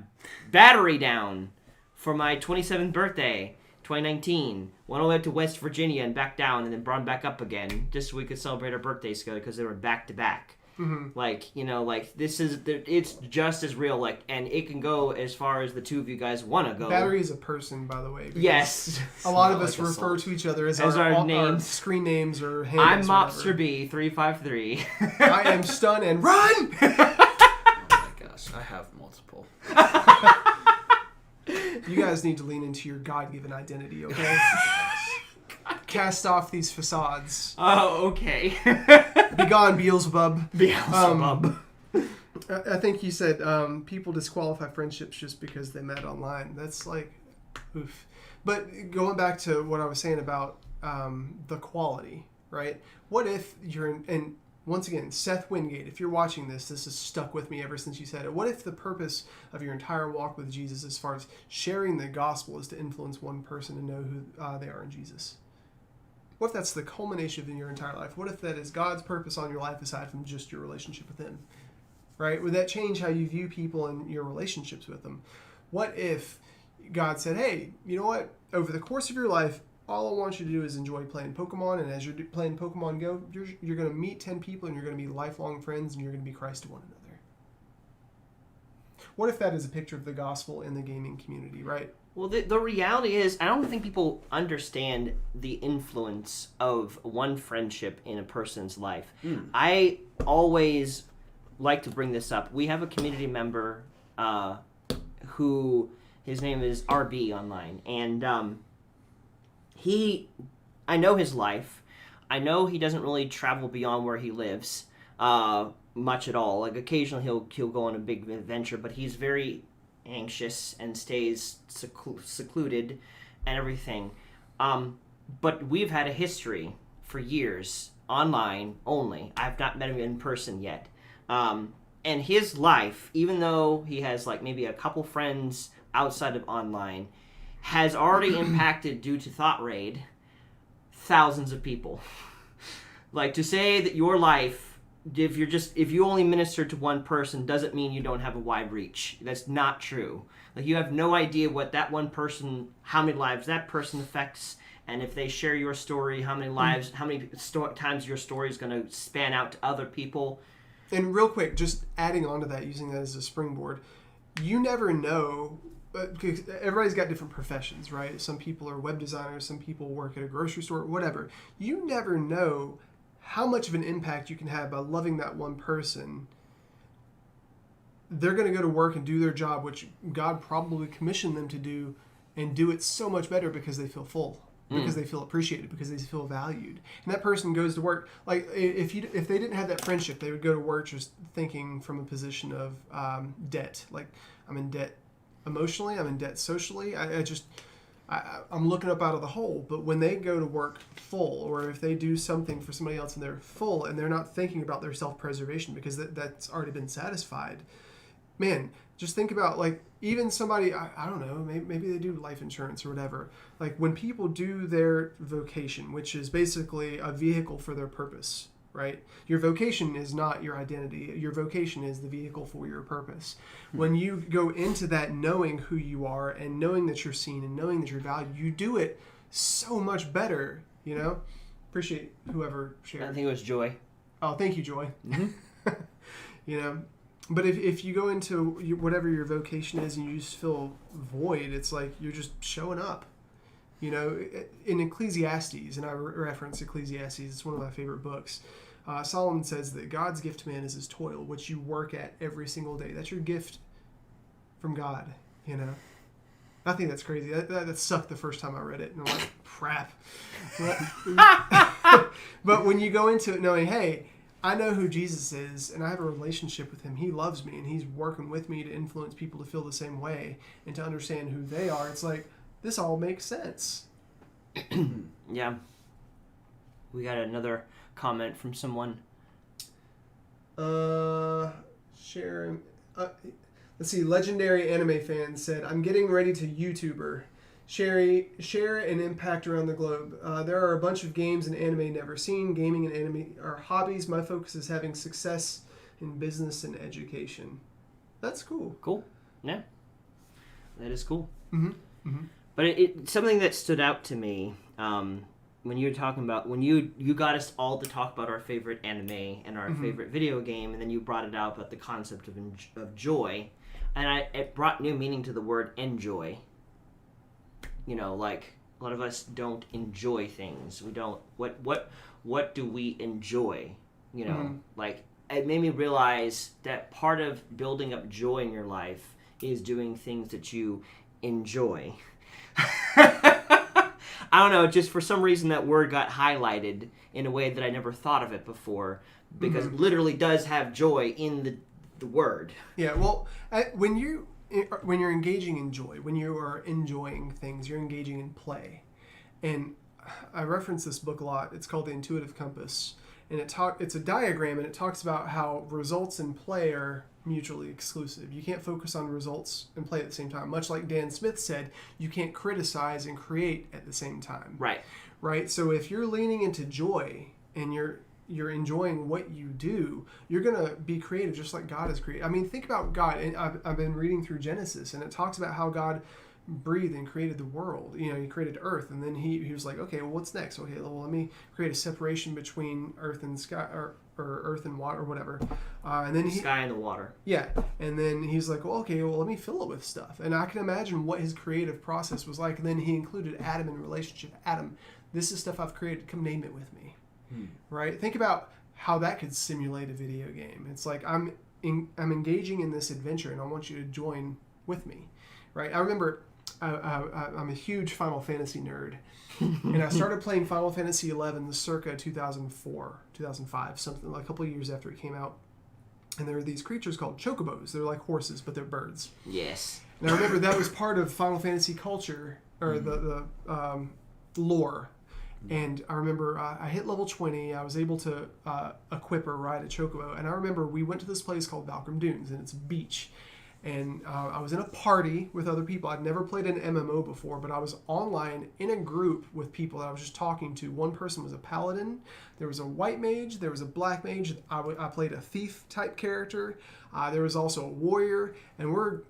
battery down for my 27th birthday, 2019. Went all the way up to West Virginia and back down, and then brought them back up again, just so we could celebrate our birthdays together because they were back to back. Mm-hmm. It's just as real, and it can go as far as the two of you guys want to go. Battery is a person, by the way. Yes. A lot of us refer to each other as our names. Our screen names or handles. I'm Mobster B353. I am Stun and Run! Oh my gosh, I have multiple. You guys need to lean into your God-given identity, okay? Cast off these facades. Oh, okay. Be gone, Beelzebub. Beelzebub. I think you said people disqualify friendships just because they met online. That's like, oof. But going back to what I was saying about the quality, right? What if and once again, Seth Wingate, if you're watching this has stuck with me ever since you said it. What if the purpose of your entire walk with Jesus as far as sharing the gospel is to influence one person to know who they are in Jesus? What if that's the culmination of your entire life? What if that is God's purpose on your life aside from just your relationship with Him? Right? Would that change how you view people and your relationships with them? What if God said, hey, you know what? Over the course of your life, all I want you to do is enjoy playing Pokemon, and as you're playing Pokemon Go, you're going to meet 10 people, and you're going to be lifelong friends, and you're going to be Christ to one another. What if that is a picture of the gospel in the gaming community, right? Well, the reality is, I don't think people understand the influence of one friendship in a person's life. I always like to bring this up. We have a community member who, his name is RB online, and I know his life. I know he doesn't really travel beyond where he lives much at all. Like, occasionally he'll go on a big adventure, but he's very anxious and stays secluded and everything. But we've had a history for years, online only. I've not met him in person yet. And his life, even though he has like maybe a couple friends outside of online, has already impacted, due to thoughtraid, thousands of people. Like, to say that your life, if you only minister to one person, doesn't mean you don't have a wide reach. That's not true. Like, you have no idea what that one person, how many lives that person affects, and if they share your story, how many lives, how many times your story is going to span out to other people. And real quick, just adding on to that, using that as a springboard, you never know, because everybody's got different professions, right? Some people are web designers, some people work at a grocery store, whatever. You never know how much of an impact you can have by loving that one person. They're going to go to work and do their job, which God probably commissioned them to do, and do it so much better because they feel full, because they feel appreciated, because they feel valued. And that person goes to work. Like if they didn't have that friendship, they would go to work just thinking from a position of debt. Like, I'm in debt emotionally, I'm in debt socially. I'm looking up out of the hole. But when they go to work full, or if they do something for somebody else and they're full and they're not thinking about their self-preservation because that's already been satisfied, man, just think about, like, even somebody, I don't know, maybe they do life insurance or whatever. Like, when people do their vocation, which is basically a vehicle for their purpose, right? Your vocation is not your identity. Your vocation is the vehicle for your purpose. When you go into that knowing who you are and knowing that you're seen and knowing that you're valued, you do it so much better, you know? Appreciate whoever shared. I think it was Joy. Oh, thank you, Joy. Mm-hmm. You know? But if you go into whatever your vocation is and you just feel void, it's like you're just showing up. You know, in Ecclesiastes, and I reference Ecclesiastes, it's one of my favorite books, Solomon says that God's gift to man is his toil, which you work at every single day. That's your gift from God, you know. I think that's crazy. That sucked the first time I read it. And I'm like, crap. But when you go into it knowing, hey, I know who Jesus is, and I have a relationship with him. He loves me, and he's working with me to influence people to feel the same way and to understand who they are. It's like, this all makes sense. Yeah. We got another comment from someone. Sharon. Let's see. Legendary anime fan said, I'm getting ready to YouTuber. Share an impact around the globe. There are a bunch of games and anime never seen. Gaming and anime are hobbies. My focus is having success in business and education. That's cool. Cool. Yeah. That is cool. Mm-hmm. Mm-hmm. But it's something that stood out to me when you were talking about, when you got us all to talk about our favorite anime and our favorite video game, and then you brought it out about the concept of joy. And it brought new meaning to the word enjoy. You know, like, a lot of us don't enjoy things. We don't. What do we enjoy? You know, like, it made me realize that part of building up joy in your life is doing things that you enjoy. I don't know, just for some reason that word got highlighted in a way that I never thought of it before, because it literally does have joy in the word. Yeah, well, when you're engaging in joy, when you are enjoying things, you're engaging in play. And I reference this book a lot. It's called The Intuitive Compass. And it's a diagram, and it talks about how results and play are mutually exclusive. You can't focus on results and play at the same time. Much like Dan Smith said, you can't criticize and create at the same time. Right? So if you're leaning into joy and you're enjoying what you do, you're going to be creative just like God is creative. I mean, think about God. And I've been reading through Genesis, and it talks about how God breathed and created the world. You know, he created earth, and then he was like, okay, well, what's next? Okay, well, let me create a separation between earth and sky, or earth and water, or whatever. And then sky and the water. Yeah, and then he's like, well, okay, well, let me fill it with stuff. And I can imagine what his creative process was like. And then he included Adam in the relationship. Adam, this is stuff I've created. Come name it with me. Right? Think about how that could simulate a video game. It's like I'm engaging in this adventure, and I want you to join with me. Right? I remember I'm a huge Final Fantasy nerd, and I started playing Final Fantasy XI circa 2004, 2005, something like a couple of years after it came out. And there are these creatures called chocobos. They're like horses, but they're birds. Yes. And I remember that was part of Final Fantasy culture, or the lore. And I remember I hit level 20. I was able to equip or ride a chocobo. And I remember we went to this place called Valkyrie Dunes, and it's a beach. And I was in a party with other people. I'd never played an MMO before, but I was online in a group with people that I was just talking to. One person was a paladin. There was a white mage. There was a black mage. I played a thief type character. There was also a warrior. And we're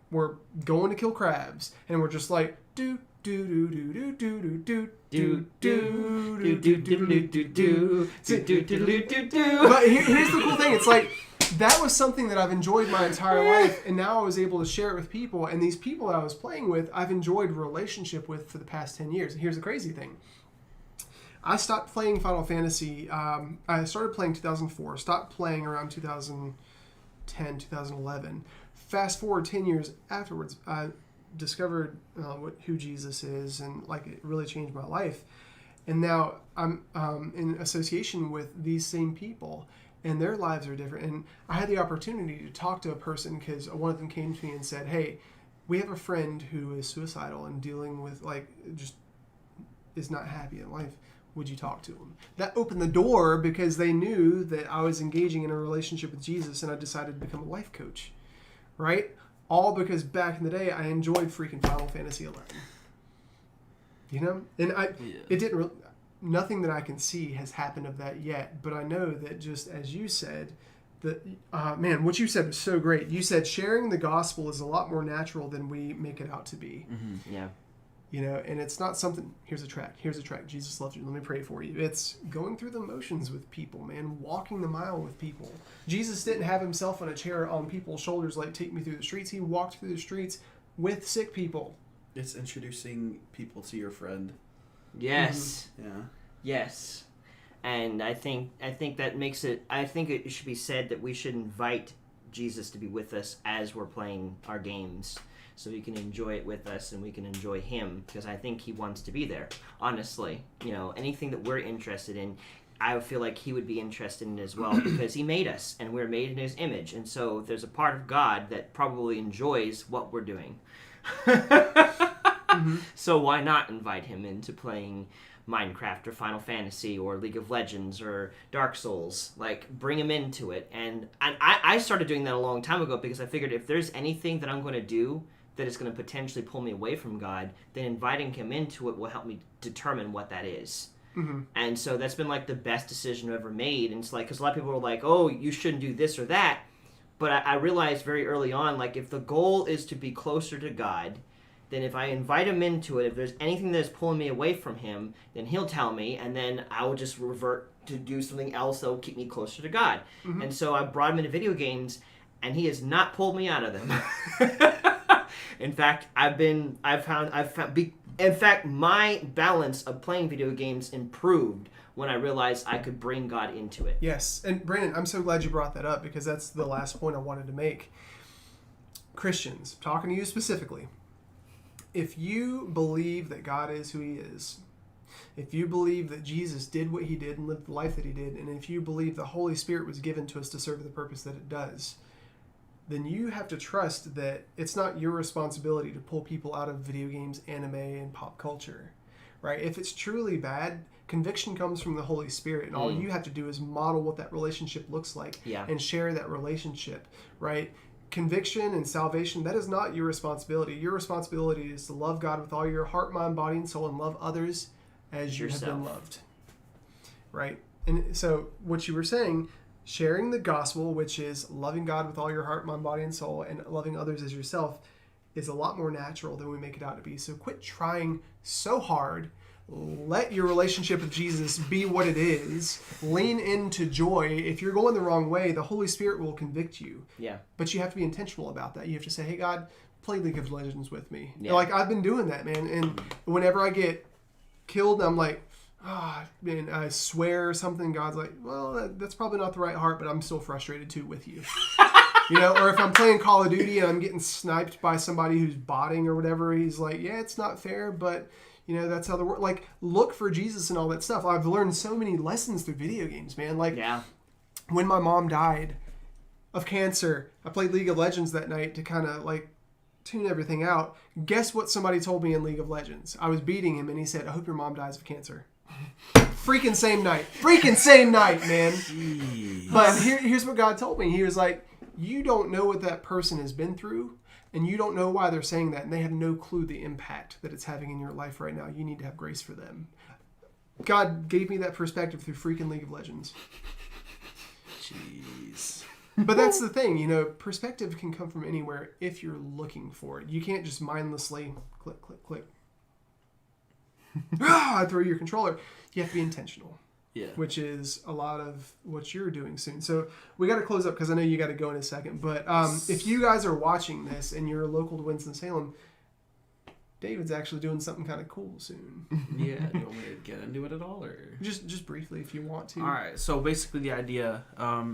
going to kill crabs. And we're just like, do do do do do do do do do do do do do do do. But here's the cool thing. It's like, that was something that I've enjoyed my entire life, and now I was able to share it with people. And these people that I was playing with, I've enjoyed relationship with for the past 10 years. And here's the crazy thing. I stopped playing Final Fantasy. I started playing 2004, stopped playing around 2010, 2011. Fast forward 10 years afterwards, I discovered who Jesus is, and like it really changed my life. And now I'm in association with these same people, and their lives are different. And I had the opportunity to talk to a person because one of them came to me and said, hey, we have a friend who is suicidal and dealing with just is not happy in life. Would you talk to him? That opened the door because they knew that I was engaging in a relationship with Jesus, and I decided to become a life coach, right? All because back in the day, I enjoyed freaking Final Fantasy 11. And it didn't really, nothing that I can see has happened of that yet, but I know that just as you said, that, man, what you said was so great. You said sharing the gospel is a lot more natural than we make it out to be. Mm-hmm. Yeah. And it's not something, here's a track, Jesus loves you, let me pray for you. It's going through the motions with people, man, walking the mile with people. Jesus didn't have himself on a chair on people's shoulders like, take me through the streets. He walked through the streets with sick people. It's introducing people to your friend. Yes. Mm-hmm. Yeah. Yes. And I think that makes it, I think it should be said that we should invite Jesus to be with us as we're playing our games, so we can enjoy it with us and we can enjoy him, because I think he wants to be there. Honestly, anything that we're interested in, I feel like he would be interested in as well, because he made us and we're made in his image. And so there's a part of God that probably enjoys what we're doing. Mm-hmm. So why not invite him into playing Minecraft or Final Fantasy or League of Legends or Dark Souls? Like, bring him into it. And I started doing that a long time ago, because I figured if there's anything that I'm going to do that is going to potentially pull me away from God, then inviting him into it will help me determine what that is. Mm-hmm. And so that's been like the best decision I've ever made. And it's like, because a lot of people are like, oh, you shouldn't do this or that. But I realized very early on, like, if the goal is to be closer to God, then if I invite him into it, if there's anything that's pulling me away from him, then he'll tell me, and then I will just revert to do something else that will keep me closer to God. Mm-hmm. And so I brought him into video games, and he has not pulled me out of them. In fact, my balance of playing video games improved when I realized I could bring God into it. Yes. And Brandon, I'm so glad you brought that up, because that's the last point I wanted to make. Christians, talking to you specifically, if you believe that God is who he is, if you believe that Jesus did what he did and lived the life that he did, and if you believe the Holy Spirit was given to us to serve the purpose that it does, then you have to trust that it's not your responsibility to pull people out of video games, anime, and pop culture, right? If it's truly bad, conviction comes from the Holy Spirit, and all you have to do is model what that relationship looks like and share that relationship, right? Conviction and salvation, that is not your responsibility. Your responsibility is to love God with all your heart, mind, body, and soul, and love others as you have been loved, right? And so what you were saying, sharing the gospel, which is loving God with all your heart, mind, body, and soul, and loving others as yourself, is a lot more natural than we make it out to be. So quit trying so hard. Let your relationship with Jesus be what it is. Lean into joy. If you're going the wrong way, the Holy Spirit will convict you. Yeah. But you have to be intentional about that. You have to say, hey, God, play League of Legends with me. Yeah. Like, I've been doing that, man. And whenever I get killed, I'm like, man, I swear something. God's like, well, that's probably not the right heart, but I'm still frustrated too with you. Or if I'm playing Call of Duty and I'm getting sniped by somebody who's botting or whatever, he's like, yeah, it's not fair, but that's how the world, like, look for Jesus and all that stuff. I've learned so many lessons through video games, man. Like, when my mom died of cancer, I played League of Legends that night to kind of, like, tune everything out. Guess what somebody told me in League of Legends? I was beating him, and he said, I hope your mom dies of cancer. Freaking same night, man. Jeez. But here's what God told me. He was like, you don't know what that person has been through, and you don't know why they're saying that, and they have no clue the impact that it's having in your life right now. You need to have grace for them. God gave me that perspective through freaking League of Legends. Jeez. But that's the thing, perspective can come from anywhere if you're looking for it. You can't just mindlessly click, click, click. Throw your controller. You have to be intentional. Yeah. Which is a lot of what you're doing soon. So we got to close up because I know you got to go in a second. But if you guys are watching this and you're local to Winston-Salem, David's actually doing something kind of cool soon. Yeah, do you want me to get into it at all, or Just briefly, if you want to. all right? So basically, the idea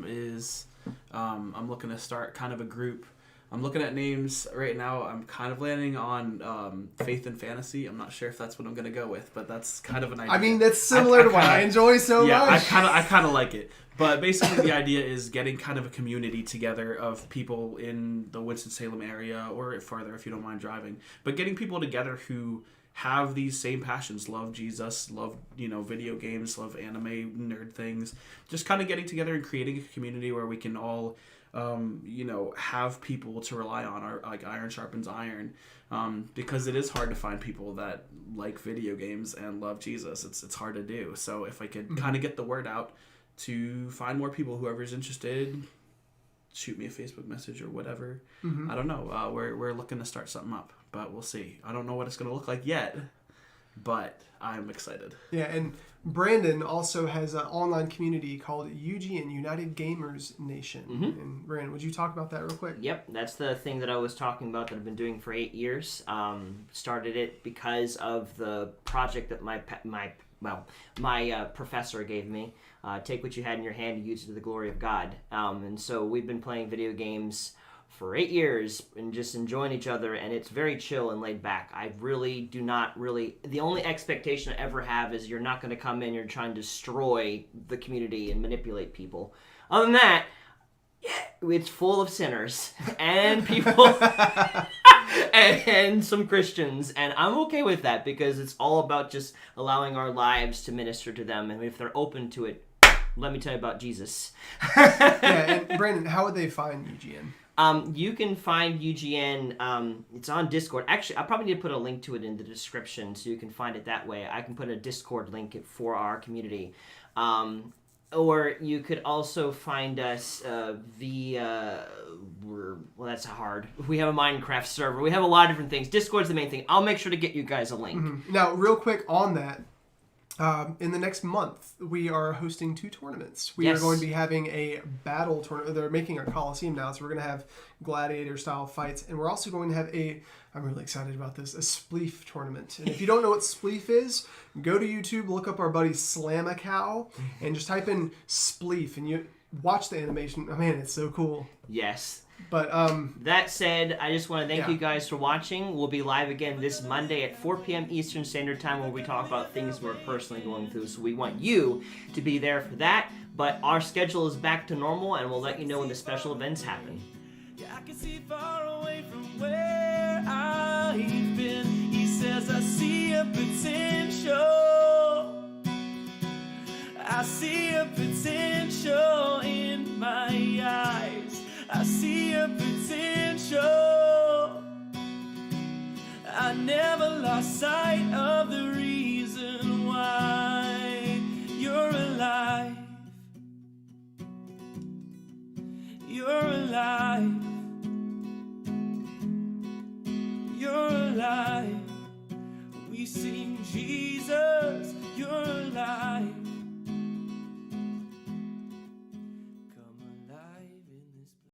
is I'm looking to start kind of a group. I'm looking at names right now. I'm kind of landing on faith and fantasy. I'm not sure if that's what I'm gonna go with, but that's kind of an idea. I mean, that's similar to what I enjoy so much. Yeah, I kind of like it. But basically, the idea is getting kind of a community together of people in the Winston-Salem area or farther if you don't mind driving. But getting people together who have these same passions, love Jesus, love, video games, love anime, nerd things. Just kind of getting together and creating a community where we can all, have people to rely on. Like iron sharpens iron. Because it is hard to find people that like video games and love Jesus. It's hard to do. So if I could kind of get the word out to find more people, whoever's interested, shoot me a Facebook message or whatever. I don't know. We're looking to start something up, but we'll see. I don't know what it's going to look like yet, but I'm excited. Yeah, and Brandon also has an online community called UGN, United Gamers Nation. And Brandon, would you talk about that real quick? Yep, that's the thing that I was talking about that I've been doing for 8 years. Started it because of the project that my professor gave me. Take what you had in your hand and use it to the glory of God. And so we've been playing video games for 8 years and just enjoying each other, and it's very chill and laid back. I really do not the only expectation I ever have is you're not going to come in, you're trying to destroy the community and manipulate people. Other than that, it's full of sinners and people and some Christians, and I'm okay with that because it's all about just allowing our lives to minister to them, and if they're open to it, let me tell you about Jesus. Yeah, and Brandon, how would they find UGN? You can find UGN, it's on Discord. Actually, I probably need to put a link to it in the description so you can find it that way. I can put a Discord link for our community. Or you could also find us via... that's hard. We have a Minecraft server. We have a lot of different things. Discord's the main thing. I'll make sure to get you guys a link. Now, real quick on that, in the next month, we are hosting 2 tournaments. We are going to be having a battle tournament. They're making our Coliseum now, so we're going to have gladiator-style fights. And we're also going to have I'm really excited about this, a spleef tournament. And if you don't know what spleef is, go to YouTube, look up our buddy Slamacow, and just type in spleef, and you watch the animation. Oh, man, it's so cool. Yes. But that said, I just want to thank you guys for watching. We'll be live again this Monday at 4 p.m. Eastern Standard Time where we talk about things we're personally going through. So we want you to be there for that. But our schedule is back to normal, and we'll let you know when the special events happen. Yeah, I can see far away from where I've been. He says I see a potential. I see a potential in my eyes. I see a potential. I never lost sight of the reason why you're alive. You're alive. You're alive. We sing Jesus, you're alive.